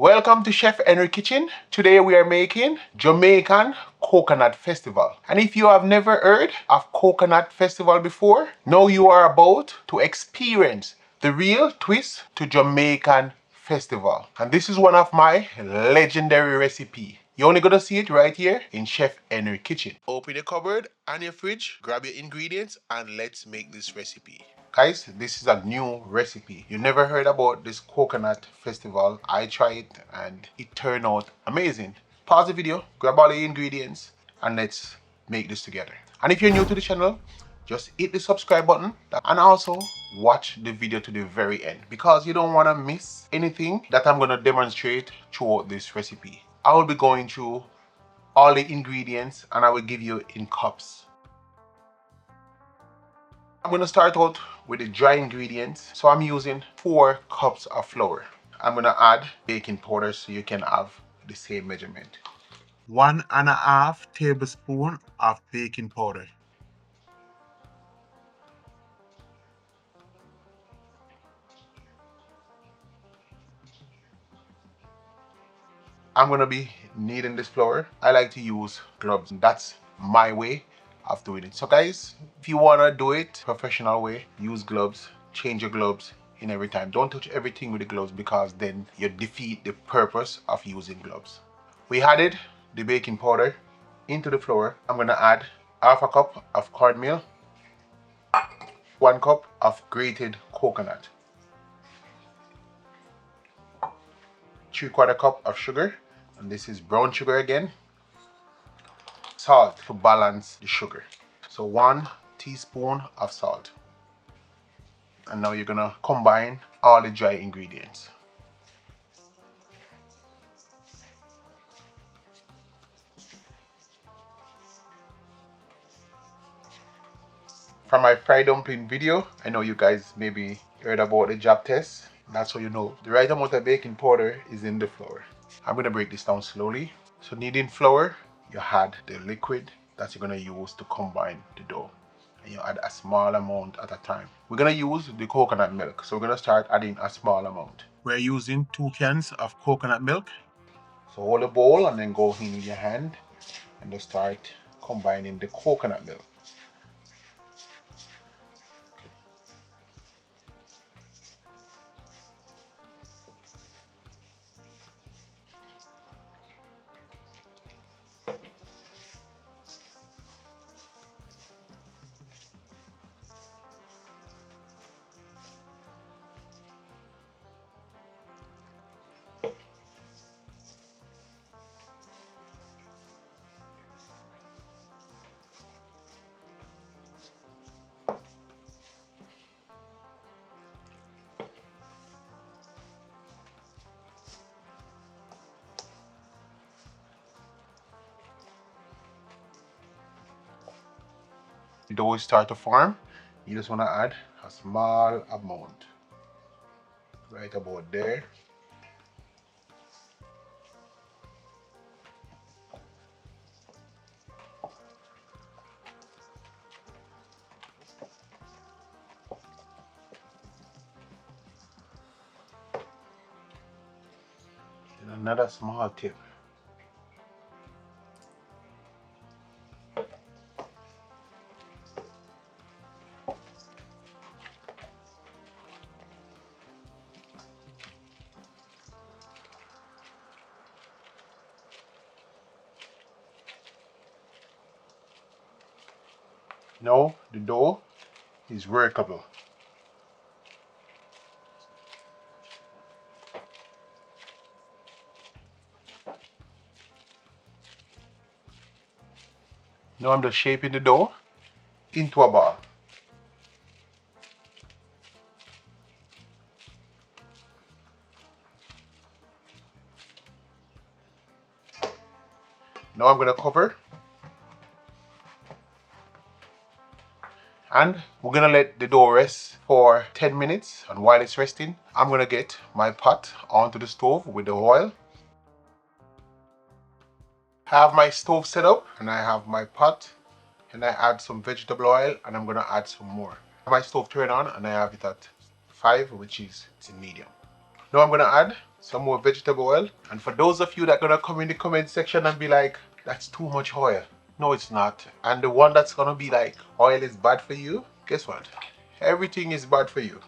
Welcome to Chef Henry Kitchen. Today we are making Jamaican Coconut Festival. And if you have never heard of Coconut Festival before, now you are about to experience the real twist to Jamaican Festival. And this is one of my legendary recipes. You're only gonna see it right here in Chef Henry Kitchen. Open your cupboard and your fridge, grab your ingredients, and let's make this recipe. Guys, this is a new recipe. You never heard about this coconut festival. I tried it and it turned out amazing. Pause the video, grab all the ingredients, and let's make this together. And if you're new to the channel, just hit the subscribe button and also watch the video to the very end because you don't want to miss anything that I'm going to demonstrate throughout this recipe. I will be going through all the ingredients and I will give you in cups. I'm going to start out with the dry ingredients. So I'm using 4 cups of flour. I'm going to add baking powder so you can have the same measurement. 1.5 tablespoons of baking powder. I'm going to be kneading this flour. I like to use gloves. That's my way of doing it. So guys, if you want to do it professional way, use gloves. Change your gloves in every time. Don't touch everything with the gloves because then you defeat the purpose of using gloves. We added the baking powder into the flour. I'm going to add half a cup of cornmeal, 1 cup of grated coconut, 3/4 cup of sugar, and this is brown sugar again, salt to balance the sugar. So 1 teaspoon of salt. And now you're gonna combine all the dry ingredients. From my fried dumpling video, I know you guys maybe heard about the job test. That's how you know the right amount of baking powder is in the flour. I'm gonna break this down slowly. So kneading flour, you add the liquid that you're gonna use to combine the dough. And you add a small amount at a time. We're gonna use the coconut milk. So we're gonna start adding a small amount. We're using 2 cans of coconut milk. So hold a bowl and then go in with your hand and just start combining the coconut milk. The dough start to form. You just want to add a small amount right about there. And another small tip. Now the dough is workable. Now I'm just shaping the dough into a ball. Now I'm going to cover and we're going to let the dough rest for 10 minutes, and while it's resting I'm going to get my pot onto the stove with the oil. I have my stove set up and I have my pot and I add some vegetable oil and I'm going to add some more. My stove turned on and I have it at 5, which is in medium. Now I'm going to add some more vegetable oil. And for those of you that are gonna come in the comment section and be like, that's too much oil. No, it's not. And the one that's gonna be like, oil is bad for you, guess what? Everything is bad for you.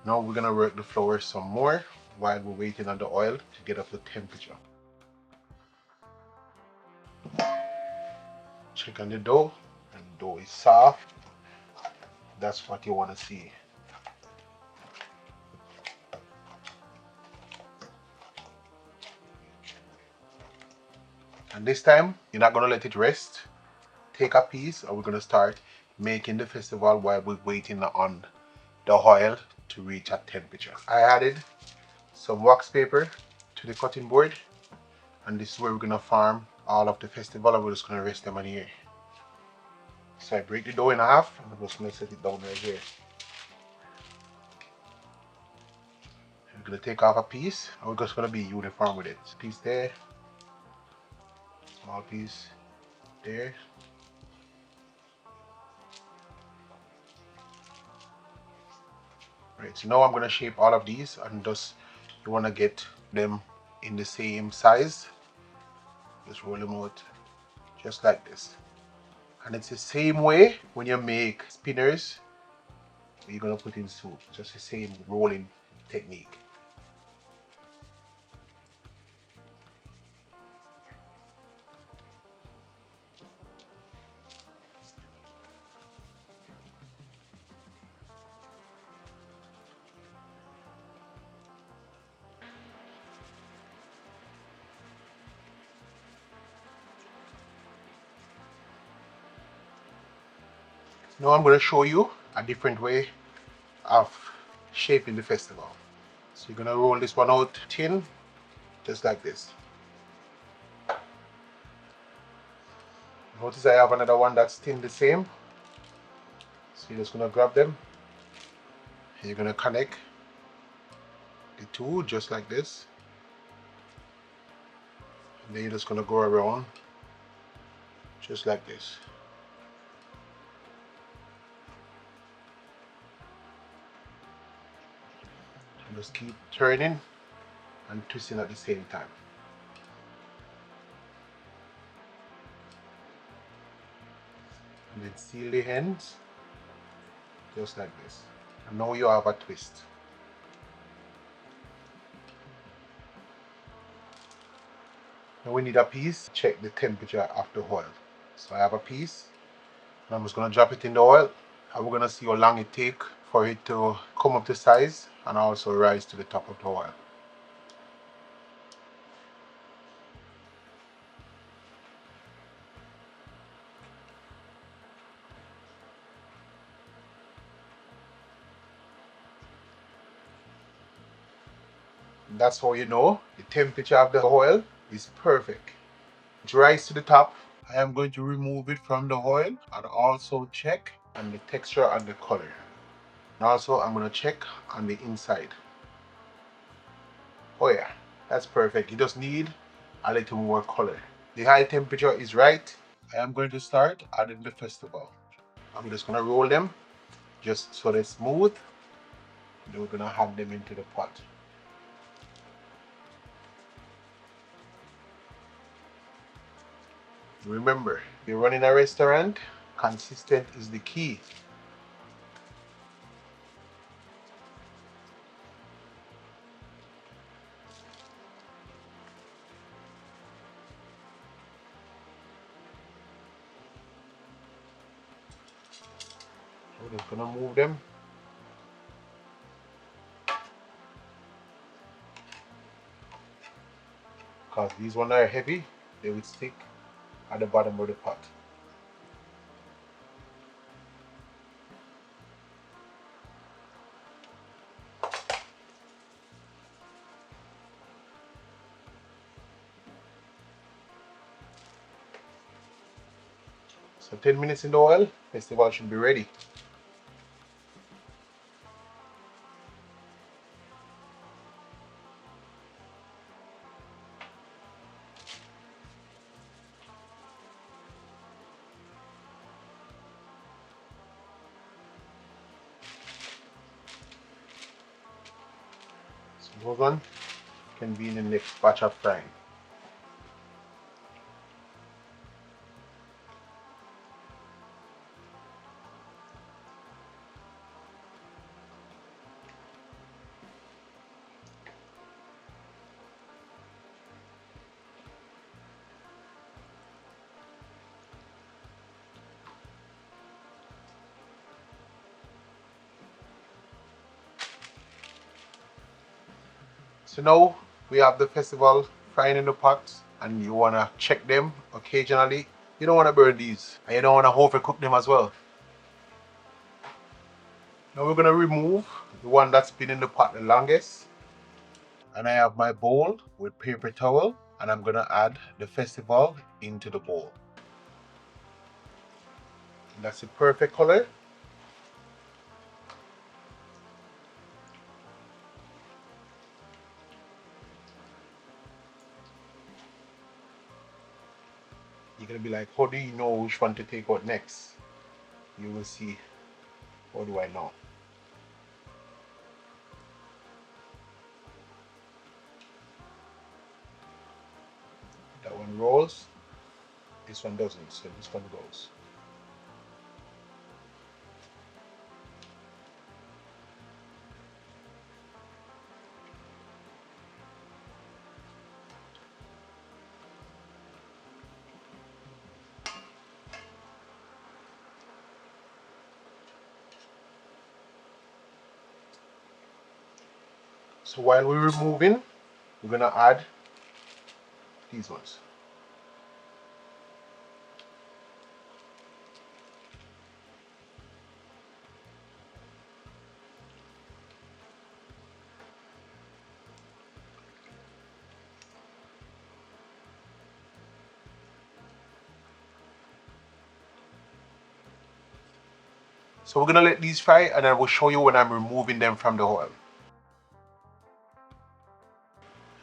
Now we're gonna work the flour some more while we're waiting on the oil to get up the temperature. Check on the dough, and the dough is soft. That's what you want to see. And this time, you're not gonna let it rest. Take a piece, and we're gonna start making the festival while we're waiting on the oil to reach a temperature. I added some wax paper to the cutting board, and this is where we're gonna farm all of the festival, and we're just gonna rest them on here. So I break the dough in half, and I'm just gonna set it down right here. We're gonna take off a piece, and we're just gonna be uniform with it. Piece there, small piece there. Right, so now I'm gonna shape all of these, and just you wanna get them in the same size. Just roll them out just like this. And it's the same way when you make spinners, you're gonna put in soup. Just the same rolling technique. Now I'm gonna show you a different way of shaping the festival. So you're gonna roll this one out thin, just like this. Notice I have another one that's thin the same. So you're just gonna grab them. And you're gonna connect the two just like this. And then you're just gonna go around just like this. And just keep turning and twisting at the same time. And then seal the ends just like this. And now you have a twist. Now we need a piece. Check the temperature of the oil. So I have a piece, and I'm just gonna drop it in the oil, and we're gonna see how long it takes for it to come up to size and also rise to the top of the oil. And that's how you know the temperature of the oil is perfect. It rises to the top. I am going to remove it from the oil and also check on the texture and the color. And also I'm going to check on the inside. Oh yeah, that's perfect. You just need a little more color. The high temperature is right. I am going to start adding the festival. I'm just going to roll them just so they're smooth. Then we're going to add them into the pot. Remember, if you're running a restaurant, consistent is the key. We're just gonna move them. Because these ones are heavy, they will stick at the bottom of the pot. So 10 minutes in the oil, festival should be ready. Those one can be in the next batch of frying. So now we have the festival frying in the pots, and you want to check them occasionally. You don't want to burn these, and you don't want to overcook them as well. Now we're going to remove the one that's been in the pot the longest. And I have my bowl with paper towel, and I'm going to add the festival into the bowl. And that's the perfect color. You're going to be like, how do you know which one to take out next? You will see. How do I know? That one rolls, this one doesn't, so this one goes. So while we're removing, we're going to add these ones. So we're gonna let these fry, and I will show you when I'm removing them from the oil.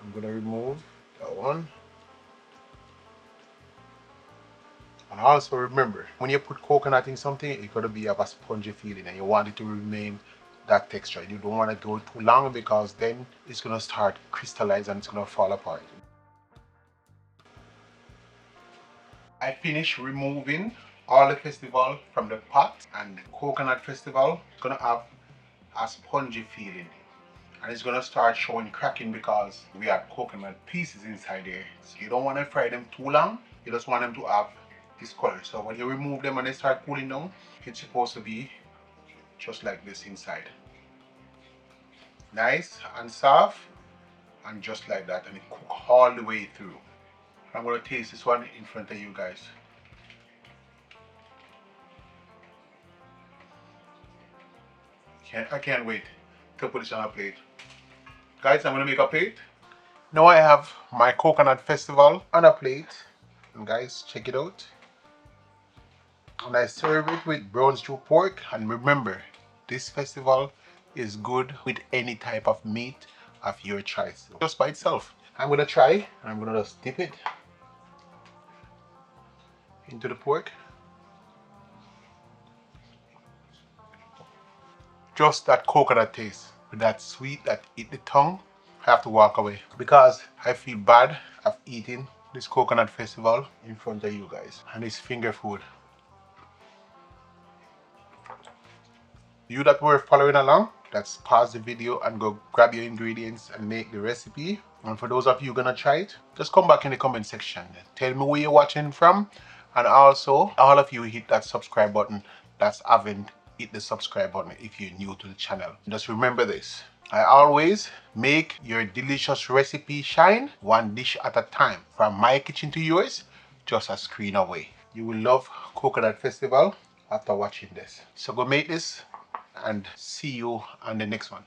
I'm gonna remove that one. And also remember, when you put coconut in something, it's gonna be have a spongy feeling, and you want it to remain that texture. You don't want to go too long, because then it's gonna start crystallize and it's gonna fall apart. I finished removing all the festival from the pot, and the coconut festival is gonna have a spongy feeling, and it's gonna start showing cracking because we have coconut pieces inside there. So you don't want to fry them too long. You just want them to have this color. So when you remove them and they start cooling down, it's supposed to be just like this inside. Nice and soft, and just like that, and it cook all the way through. I'm gonna taste this one in front of you guys. I can't wait to put this on a plate. Guys, I'm gonna make a plate. Now I have my coconut festival on a plate. And guys, check it out. And I serve it with brown stew pork. And remember, this festival is good with any type of meat of your choice, just by itself. I'm gonna try, and I'm gonna just dip it into the pork. Just that coconut taste, with that sweet that hit the tongue. I have to walk away because I feel bad of eating this coconut festival in front of you guys, and it's finger food. You that were following along, let's pause the video and go grab your ingredients and make the recipe. And for those of you gonna try it, just come back in the comment section. Tell me where you're watching from, and also all of you hit that subscribe button that's haven't hit the subscribe button if you're new to the channel. Just remember this. I always make your delicious recipe shine one dish at a time. From my kitchen to yours, just a screen away. You will love Coconut Festival after watching this. So go make this, and see you on the next one.